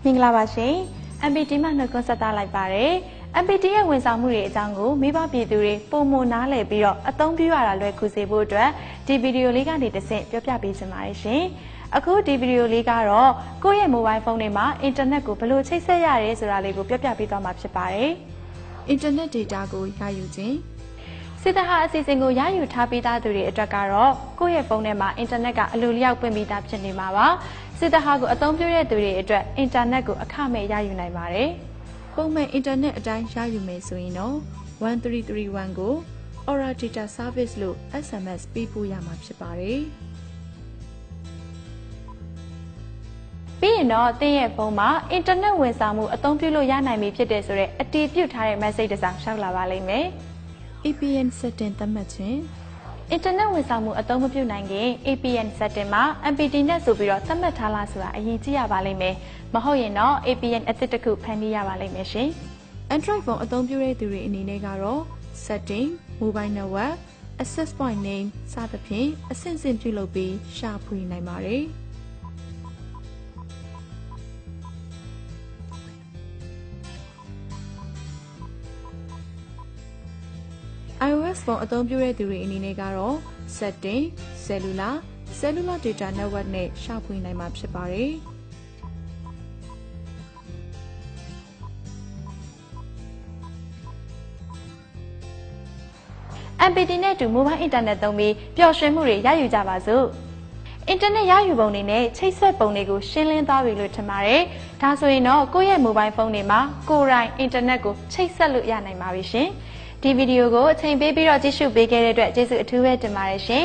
မင်္ဂလာပါရှင် MPT မှာနှုတ်ခွန်းဆက်သလိုက်ပါတယ် MPT ရဲ့ဝန်ဆောင်မှုတွေအကြောင်းကိုမိဘပြည်သူတွေပုံမနားလည်ပြီးတော့အသုံးပြုရတာလွယ်ကူစေဖို့အတွက်ဒီဗီဒီယိုလေးကနေတစ်ဆင့်ပြောပြပေးချင်ပါတယ်ရှင်အခုဒီဗီဒီယိုလေးကတော့ကိုယ့်ရဲ့ mobile phone တွေမှာအင်တာနက်ကိုဘယ်လိုချိတ်ဆက်ရရဲဆိုတာလေးကိုပြောပြပေးသွားမှာဖြစ်ပါတယ်အင်တာနက် data ကိုရယူခြင်းစစ်တဟာအစီအစဉ်ကိုရယူထားပြီးသားသူတွေအတွက်ကတော့ကိုယ့်ရဲ့ဖုန်းထဲမှာအင်တာနက်ကအလိုလျောက်ပွင့်ပြီးသားဖြစ်နေမှာပါစစ်တဟာကိုအသုံးပြုတဲ့သူတွေအတွက်အင်တာနက်ကိုအခမဲ့ရယူနိုင်ပါတယ်ပုံမှန်အင်တာနက်အတိုင်းရယူမယ်ဆိုရင်တော့1331ကို Aura Data Service လို့ SMS ပေးပို့ရမှာဖြစ်ပါတယ်ပြီးရင်တော့သင်ရဲ့ဖုန်းမှာအင်တာနက်ဝန်ဆောင်မှုအသုံးပြုလို့ရနိုင်ပြီဖြစ်တဲ့ဆိုတော့အတည်ပြုထားတဲ့ message တစ်စောင်ရှောက်လာပါလိမ့်မယ် APN setting သတ်မှတ်ခြင်းအင်တာနက်ဝန်ဆောင်မှုအသုံးမပြုနိုင်ခင် APN setting မှာ MPT နဲ့ဆိုပြီးတော့သတ်မှတ်ထားလားဆိုတာအရင်ကြည့်ရပါလိမ့်မယ်မဟုတ်ရင်တော့ APN အသစ်တစ်ခုဖန်တီးရပါလိမ့်မယ်ရှင် Android phone အသုံးပြုတဲ့သူတွေအနေနဲ့ကတော့ setting mobile network access point name စသဖြင့်အဆင့်ဆင့်ပြုလုပ်ပြီးရှာဖွေနိုင်ပါတယ်iOS phone အသုံးပြုတဲ့သူတွေအနေနဲ့ကတော့ setting cellular data network နဲ့ရှာဖွေနိုင်မှာဖြစ်ပါတယ်MPT နဲ့အတူ mobile internet သုံးပြီးပျော်ရွှင်မှုတွေရယူကြပါစို့အင်တာနက်ရယူပုံတွေနဲ့ချိတ်ဆက်ပုံတွေကိုရှင်းလင်းသွားပြီလို့ထင်ပါတယ်ဒါဆိုရင်တော့ကိုယ့်ရဲ့ mobile phone တွေမှာကိုယ်တိုင်အင်တာနက်ကိုချိတ်ဆက်လို့ရနိုင်ပါပြီရှင်ဒီဗီဒီယိုကိုအချိန်ပေးပြီးတော့ကြည့်ရှုပေးခဲ့တဲ့အတွက်ကျေးဇူးအထူးပဲတင်ပါတယ်ရှင်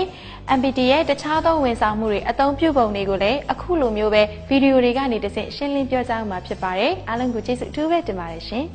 MPT ရဲ့တခြားသောဝန်ဆောင်မှုတွေအသုံးပြုပုံတွေကိုလည်းအခုလိုမျိုးပဲဗီဒီယိုတွေကနေတစ်ဆင့်ရှင်းလင်းပြောကြားမှာဖြစ်ပါတယ်အားလုံးကိုကျေးဇူးအထူးပဲတင်ပါတယ်ရှင်